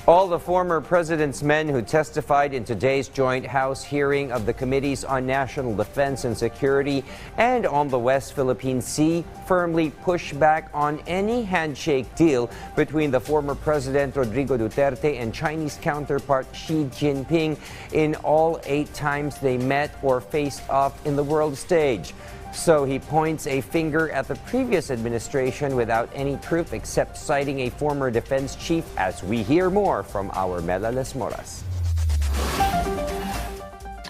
All the former president's men who testified in today's joint House hearing of the Committees on National Defense and Security and on the West Philippine Sea firmly push back on any handshake deal between the former President Rodrigo Duterte and Chinese counterpart Xi Jinping in all 8 times they met or faced off in the world stage. So he points a finger at the previous administration without any proof except citing a former defense chief, as we hear more from our Mela Les Moras.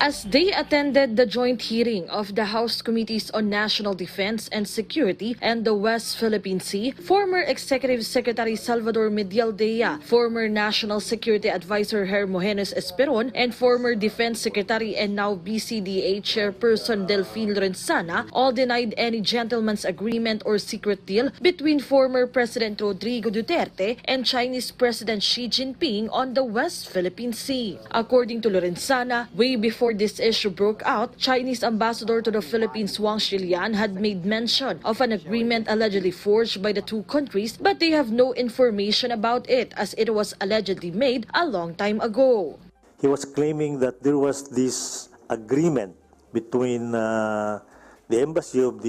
As they attended the joint hearing of the House Committees on National Defense and Security and the West Philippine Sea, former Executive Secretary Salvador Medialdea, former National Security Advisor Hermogenes Esperon, and former Defense Secretary and now BCDA Chairperson Delfin Lorenzana all denied any gentleman's agreement or secret deal between former President Rodrigo Duterte and Chinese President Xi Jinping on the West Philippine Sea. According to Lorenzana, way before this issue broke out, Chinese Ambassador to the Philippines Wang Xilian had made mention of an agreement allegedly forged by the two countries, but they have no information about it as it was allegedly made a long time ago. He was claiming that there was this agreement between the embassy of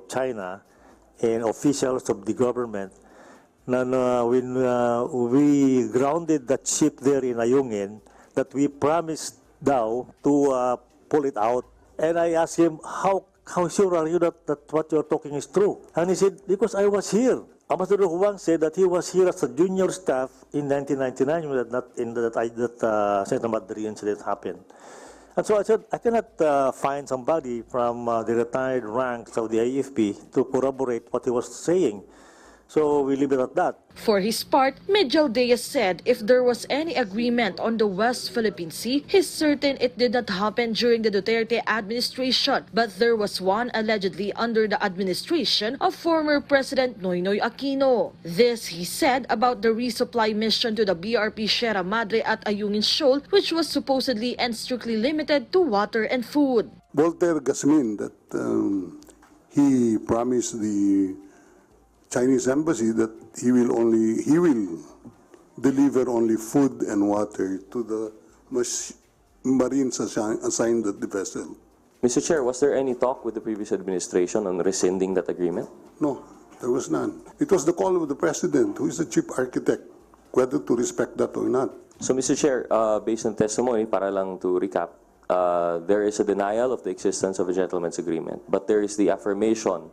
China and officials of the government. When we grounded that ship there in Ayungin, that we promised now to pull it out. And I asked him, how sure are you that what you're talking is true? And he said, because I was here. Ambassador Huang said that he was here as a junior staff in 1999 that Santa Madrid incident happened. And so I said, I cannot find somebody from the retired ranks of the AFP to corroborate what he was saying. So we leave it at that. For his part, Medialdea said if there was any agreement on the West Philippine Sea, he's certain it did not happen during the Duterte administration, but there was one allegedly under the administration of former President Noynoy Aquino. This he said about the resupply mission to the BRP Sierra Madre at Ayungin Shoal, which was supposedly and strictly limited to water and food. Voltaire Gasmin that he promised the Chinese embassy that he will deliver only food and water to the Marines assigned at the vessel. Mr. Chair, was there any talk with the previous administration on rescinding that agreement? No, there was none. It was the call of the President, who is the chief architect, whether to respect that or not. So, Mr. Chair, based on testimony, para lang to recap, there is a denial of the existence of a gentleman's agreement, but there is the affirmation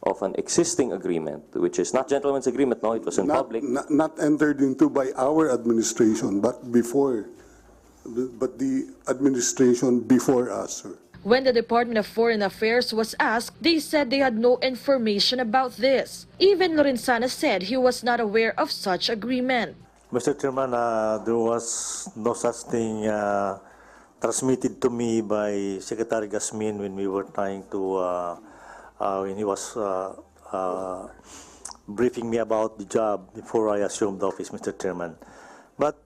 of an existing agreement, which is not gentleman's agreement, no, it was in public. Not entered into by our administration, but the administration before us, sir. When the Department of Foreign Affairs was asked, they said they had no information about this. Even Lorenzana said he was not aware of such agreement. Mr. Chairman, there was no such thing transmitted to me by Secretary Gasmin when we were trying to when he was briefing me about the job before I assumed office, Mr. Chairman. But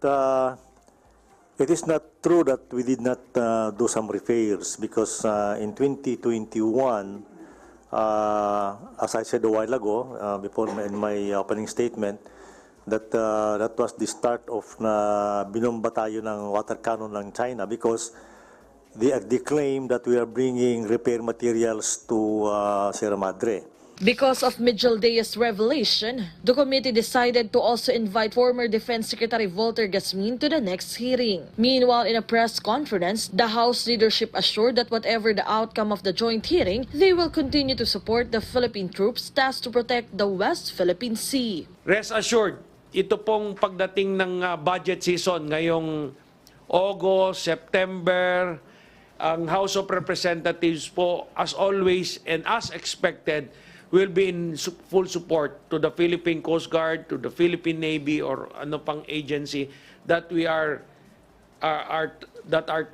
it is not true that we did not do some repairs because in 2021, as I said a while ago, in my opening statement, that that was the start of binomba tayo ng water cannon ng China because they claim that we are bringing repair materials to Sierra Madre. Because of Medialdea's revelation, the committee decided to also invite former Defense Secretary Voltaire Gasmin to the next hearing. Meanwhile, in a press conference, the House leadership assured that whatever the outcome of the joint hearing, they will continue to support the Philippine troops tasked to protect the West Philippine Sea. Rest assured, ito pong pagdating ng budget season ngayong August, September, ang House of Representatives po, as always and as expected, will be in full support to the Philippine Coast Guard, to the Philippine Navy, or ano pang agency that we are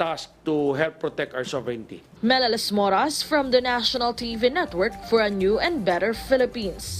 tasked to help protect our sovereignty. Mela Les Moras from the National TV Network for a new and better Philippines.